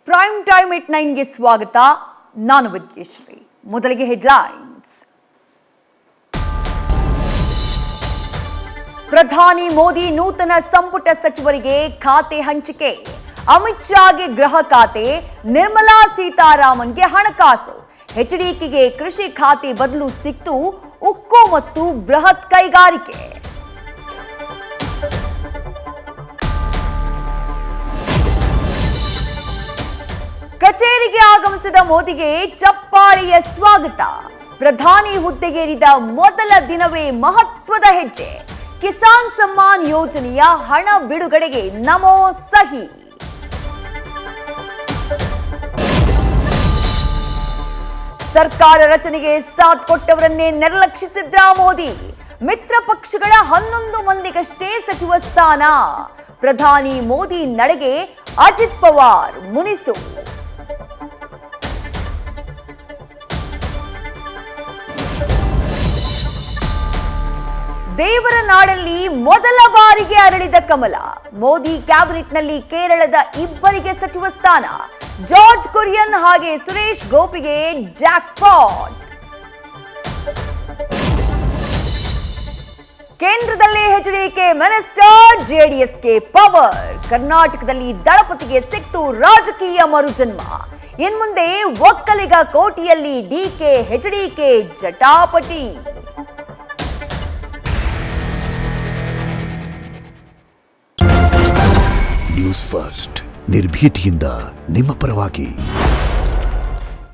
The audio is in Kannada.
ಪ್ರೈಮ್ ಟೈಮ್ ಎಟ್ 9ಗೆ ಸ್ವಾಗತ. ನಾನು ವಿದ್ಯಶ್ರೀ. ಮೊದಲಿಗೆ ಹೆಡ್ಲೈನ್ಸ್. ಪ್ರಧಾನಿ ಮೋದಿ ನೂತನ ಸಂಪುಟ ಸಚಿವರಿಗೆ ಖಾತೆ ಹಂಚಿಕೆ. ಅಮಿತ್ ಶಾಗೆ ಗೃಹ ಖಾತೆ, ನಿರ್ಮಲಾ ಸೀತಾರಾಮನ್ಗೆ ಹಣಕಾಸು, ಎಚ್ಡಿಕೆಗೆ ಕೃಷಿ ಖಾತೆ ಬದಲು ಸಿಕ್ತು ಉಕ್ಕು ಮತ್ತು ಬೃಹತ್ ಕೈಗಾರಿಕೆ. ಕಚೇರಿಗೆ ಆಗಮಿಸಿದ ಮೋದಿಗೆ ಚಪ್ಪಾಳೆಯ ಸ್ವಾಗತ. ಪ್ರಧಾನಿ ಹುದ್ದೆಗೇರಿದ ಮೊದಲ ದಿನವೇ ಮಹತ್ವದ ಹೆಜ್ಜೆ. ಕಿಸಾನ್ ಸಮ್ಮಾನ್ ಯೋಜನೆಯ ಹಣ ಬಿಡುಗಡೆಗೆ ನಮೋ ಸಹಿ. ಸರ್ಕಾರ ರಚನೆಗೆ ಸಾಥ್ ಕೊಟ್ಟವರನ್ನೇ ನಿರ್ಲಕ್ಷಿಸಿದ್ರ ಮೋದಿ. ಮಿತ್ರ ಪಕ್ಷಗಳ 11 ಮಂದಿಗಷ್ಟೇ ಸಚಿವ ಸ್ಥಾನ. ಪ್ರಧಾನಿ ಮೋದಿ ನಡೆಗೆ ಅಜಿತ್ ಪವಾರ್ ಮುನಿಸು. ದೇವರ ನಾಡಲ್ಲಿ ಮೊದಲ ಬಾರಿಗೆ ಅರಳಿದ ಕಮಲ. ಮೋದಿ ಕ್ಯಾಬಿನೆಟ್ನಲ್ಲಿ ಕೇರಳದ ಇಬ್ಬರಿಗೆ ಸಚಿವ ಸ್ಥಾನ. ಜಾರ್ಜ್ ಕುರಿಯನ್ ಹಾಗೆ ಸುರೇಶ್ ಗೋಪಿಗೆ ಜಾಕ್ಪಾಟ್. ಕೇಂದ್ರದಲ್ಲಿ ಎಚ್ಡಿಕೆ ಮಿನಿಸ್ಟರ್, ಜೆಡಿಎಸ್ಗೆ ಪವರ್. ಕರ್ನಾಟಕದಲ್ಲಿ ದಳಪತಿಗೆ ಸಿಕ್ತು ರಾಜಕೀಯ ಮರುಜನ್ಮ. ಇನ್ಮುಂದೆ ಒಕ್ಕಲಿಗ ಕೋಟೆಯಲ್ಲಿ ಡಿಕೆ ಎಚ್ಡಿಕೆ ಜಟಾಪಟಿ. ನ್ಯೂಸ್ ಫಸ್ಟ್, ನಿರ್ಭೀತಿಯಿಂದ ನಿಮ್ಮ ಪರವಾಗಿ.